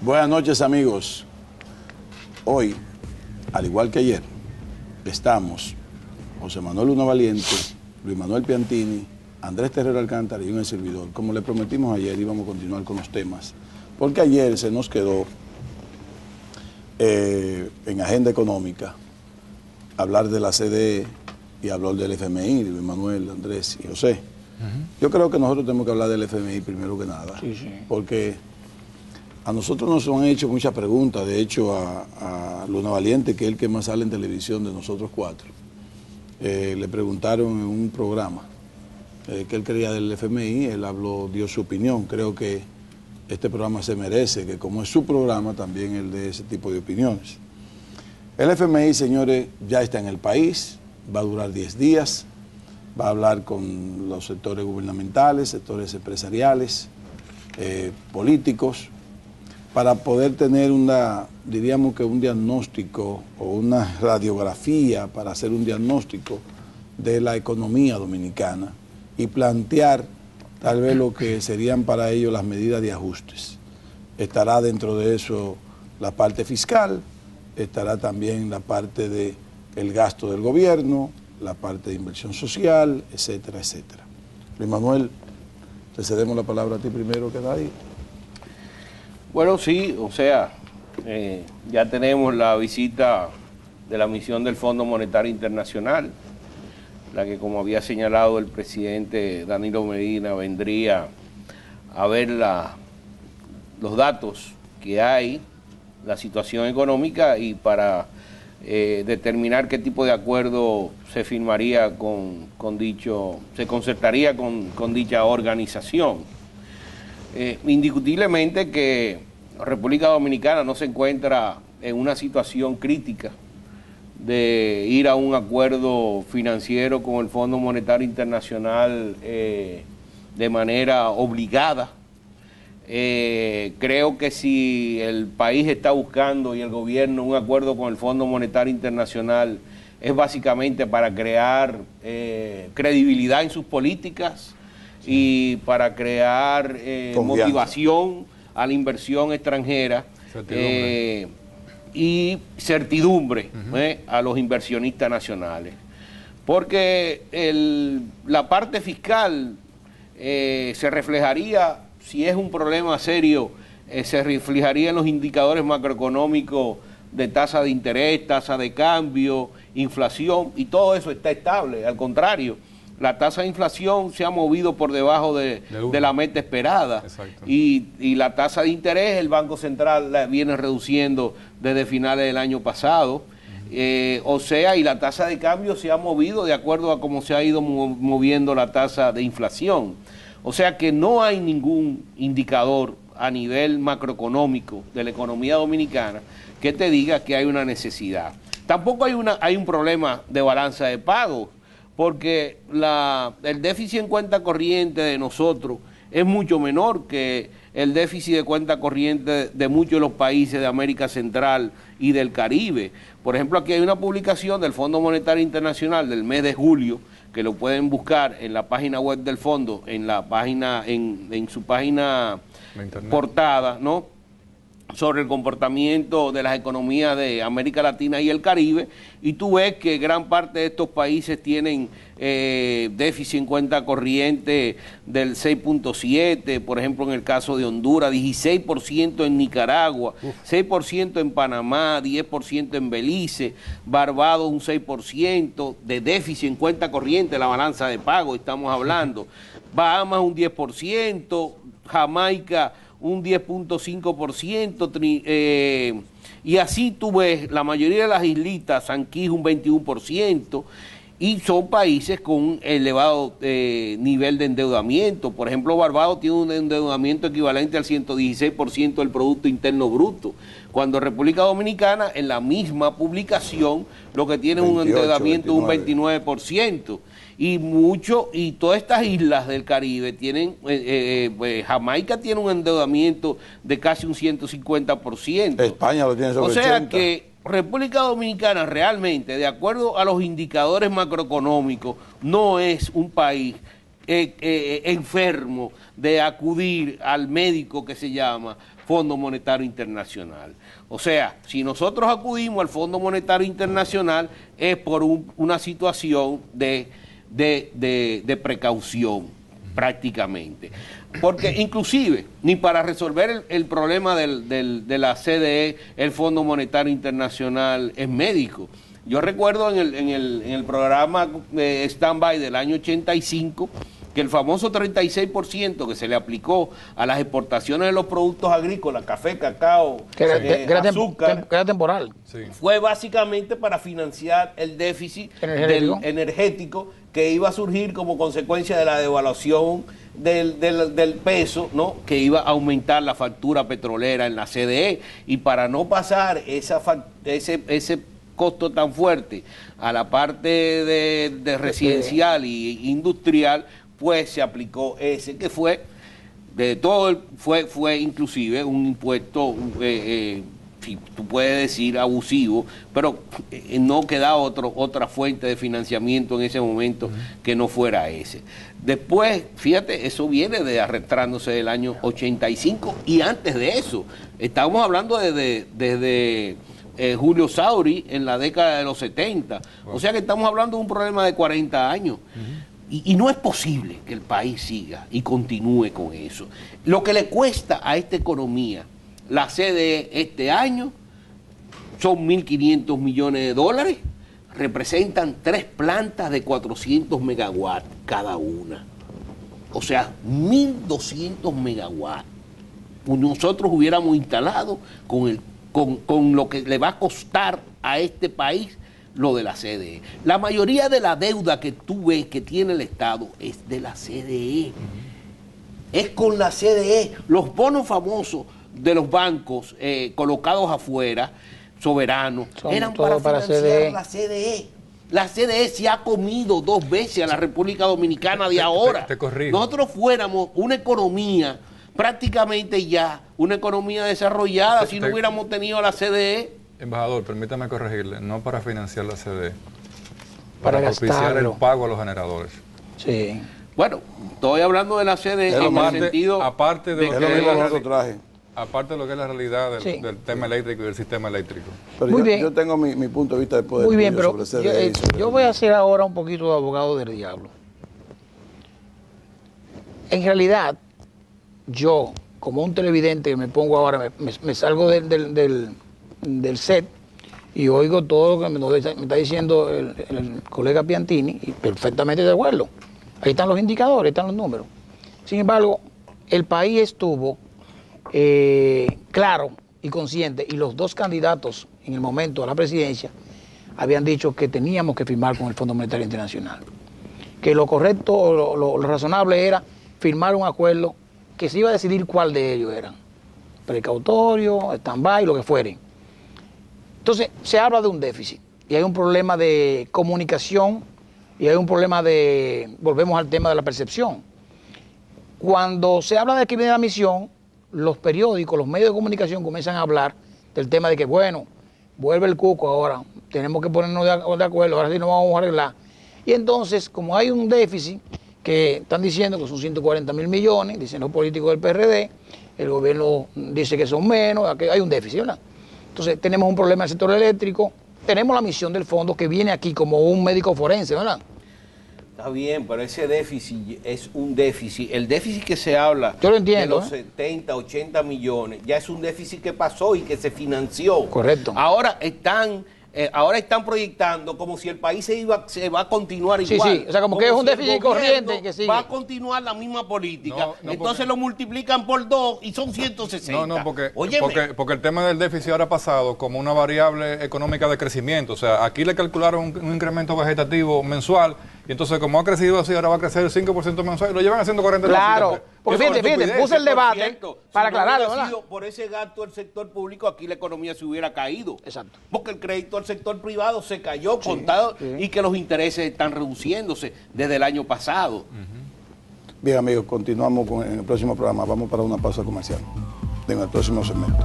Buenas noches, amigos. Hoy, al igual que ayer, estamos José Manuel Luna Valiente, Luis Manuel Piantini, Andrés Terrero Alcántara y un servidor. Como le prometimos ayer, íbamos a continuar con los temas, porque ayer se nos quedó en agenda económica hablar de la CDE y hablar del FMI, Luis Manuel, Andrés y José. Yo creo que nosotros tenemos que hablar del FMI primero que nada, porque a nosotros nos han hecho muchas preguntas. De hecho, a Luna Valiente, que es el que más sale en televisión de nosotros cuatro, le preguntaron en un programa que él creía del FMI, él habló, dio su opinión. Creo que este programa se merece que, como es su programa, también él dé ese tipo de opiniones. El FMI, señores, ya está en el país, va a durar 10 días, va a hablar con los sectores gubernamentales, sectores empresariales, políticos, para poder tener diríamos que un diagnóstico o una radiografía para hacer un diagnóstico de la economía dominicana y plantear tal vez lo que serían para ellos las medidas de ajustes. Estará dentro de eso la parte fiscal, estará también la parte del gasto del gobierno, la parte de inversión social, etcétera, etcétera. Luis Manuel, te cedemos la palabra a ti primero que nadie. Bueno, sí, o sea, ya tenemos la visita de la misión del Fondo Monetario Internacional, la que, como había señalado el presidente Danilo Medina, vendría a ver los datos que hay, la situación económica, y para determinar qué tipo de acuerdo se firmaría se concertaría con dicha organización. Indiscutiblemente que República Dominicana no se encuentra en una situación crítica de ir a un acuerdo financiero con el Fondo Monetario Internacional de manera obligada. Creo que si el país está buscando, y el gobierno, un acuerdo con el Fondo Monetario Internacional, es básicamente para crear credibilidad en sus políticas y para crear motivación a la inversión extranjera y certidumbre a los inversionistas nacionales. Porque la parte fiscal se reflejaría, si es un problema serio, se reflejaría en los indicadores macroeconómicos de tasa de interés, tasa de cambio, inflación, y todo eso está estable. Al contrario, la tasa de inflación se ha movido por debajo de la meta esperada. Y la tasa de interés, el Banco Central la viene reduciendo desde finales del año pasado. O sea, y la tasa de cambio se ha movido de acuerdo a cómo se ha ido moviendo la tasa de inflación. O sea que no hay ningún indicador a nivel macroeconómico de la economía dominicana que te diga que hay una necesidad. Tampoco hay un problema de balanza de pagos, porque el déficit en cuenta corriente de nosotros es mucho menor que el déficit de cuenta corriente de muchos de los países de América Central y del Caribe. Por ejemplo, aquí hay una publicación del Fondo Monetario Internacional del mes de julio, que lo pueden buscar en la página web del fondo, en su página portada, ¿no?, sobre el comportamiento de las economías de América Latina y el Caribe, y tú ves que gran parte de estos países tienen déficit en cuenta corriente del 6.7, por ejemplo en el caso de Honduras, 16% en Nicaragua, 6% en Panamá, 10% en Belice, Barbados un 6% de déficit en cuenta corriente, la balanza de pago estamos hablando, Bahamas un 10%, Jamaica un 10.5%, y así tú ves la mayoría de las islitas, San Quis un 21%, y son países con un elevado nivel de endeudamiento. Por ejemplo, Barbados tiene un endeudamiento equivalente al 116% del Producto Interno Bruto, cuando República Dominicana, en la misma publicación, lo que tiene es un endeudamiento de un 29%. Y todas estas islas del Caribe tienen, Jamaica tiene un endeudamiento de casi un 150%. España lo tiene sobre 80%. O sea que República Dominicana realmente, de acuerdo a los indicadores macroeconómicos, no es un país enfermo de acudir al médico que se llama Fondo Monetario Internacional. O sea, si nosotros acudimos al Fondo Monetario Internacional es por una situación de precaución, prácticamente. Porque inclusive, ni para resolver el problema de la CDE, el Fondo Monetario Internacional es médico. Yo recuerdo en el programa Stand-by del año 85, que el famoso 36% que se le aplicó a las exportaciones de los productos agrícolas, café, cacao, azúcar, que era temporal. Sí. Fue básicamente para financiar el déficit energético que iba a surgir como consecuencia de la devaluación del peso, ¿no? Que iba a aumentar la factura petrolera en la CDE, y para no pasar ese costo tan fuerte a la parte de residencial y industrial, pues se aplicó ese, que fue de todo, fue inclusive un impuesto, si tú puedes decir abusivo, pero no queda otra fuente de financiamiento en ese momento que no fuera ese. Después, fíjate, eso viene de arrastrándose del año 85, y antes de eso, estábamos hablando desde Julio Sauri en la década de los 70, o sea que estamos hablando de un problema de 40 años. Y no es posible que el país siga y continúe con eso. Lo que le cuesta a esta economía la CDE este año son 1.500 millones de dólares, representan 3 plantas de 400 megawatts cada una. O sea, 1.200 megawatts. Pues nosotros hubiéramos instalado con lo que le va a costar a este país lo de la CDE. La mayoría de la deuda que tú ves que tiene el Estado es de la CDE. Es con la CDE. Los bonos famosos de los bancos colocados afuera, soberanos, eran para financiar la CDE. La CDE se ha comido 2 veces a la República Dominicana de ahora. Te corrijo. Nosotros fuéramos una economía prácticamente ya, una economía desarrollada si no hubiéramos tenido la CDE. Embajador, permítame corregirle, no para financiar la CDE, para propiciar el pago a los generadores. Sí. Bueno, estoy hablando de la CDE en el sentido... Aparte de lo que aparte de lo que es la realidad del tema eléctrico y del sistema eléctrico. Pero yo tengo mi punto de vista después muy bien, pero sobre CDE. Yo voy a hacer ahora un poquito de abogado del diablo. En realidad, yo, como un televidente que me pongo ahora, me salgo del set y oigo todo lo que me está diciendo el colega Piantini, y perfectamente de acuerdo. Ahí están los indicadores, ahí están los números. Sin embargo, el país estuvo claro y consciente, y los 2 candidatos en el momento a la presidencia habían dicho que teníamos que firmar con el Fondo Monetario Internacional, que lo correcto, lo razonable era firmar un acuerdo que se iba a decidir cuál de ellos eran, precautorio, stand-by, lo que fuere. Entonces, se habla de un déficit, y hay un problema de comunicación, y hay un problema volvemos al tema de la percepción. Cuando se habla de que viene la misión, los periódicos, los medios de comunicación comienzan a hablar del tema de que, bueno, vuelve el cuco ahora, tenemos que ponernos de acuerdo, ahora sí nos vamos a arreglar. Y entonces, como hay un déficit, que están diciendo que son 140.000 millones, dicen los políticos del PRD, el gobierno dice que son menos, hay un déficit, ¿verdad? Entonces tenemos un problema en el sector eléctrico, tenemos la misión del fondo que viene aquí como un médico forense, ¿verdad? Está bien, pero ese déficit es un déficit. El déficit que se habla, yo lo entiendo, de los 70, 80 millones, ya es un déficit que pasó y que se financió. Correcto. Ahora están proyectando como si el país se va a continuar igual. Sí, o sea, como que es un déficit corriente que sigue. Va a continuar la misma política. Entonces lo multiplican por 2 y son 160. Porque el tema del déficit ahora ha pasado como una variable económica de crecimiento. O sea, aquí le calcularon un incremento vegetativo mensual, y entonces como ha crecido así, ahora va a crecer el 5% mensual, y lo llevan haciendo 40%. Claro, porque fíjate, puse el debate para aclararlo, ¿verdad? Por ese gasto del sector público, aquí la economía se hubiera caído. Exacto. Porque el crédito al sector privado se cayó, contado, y que los intereses están reduciéndose desde el año pasado. Bien, amigos, continuamos en el próximo programa. Vamos para una pausa comercial en el próximo segmento.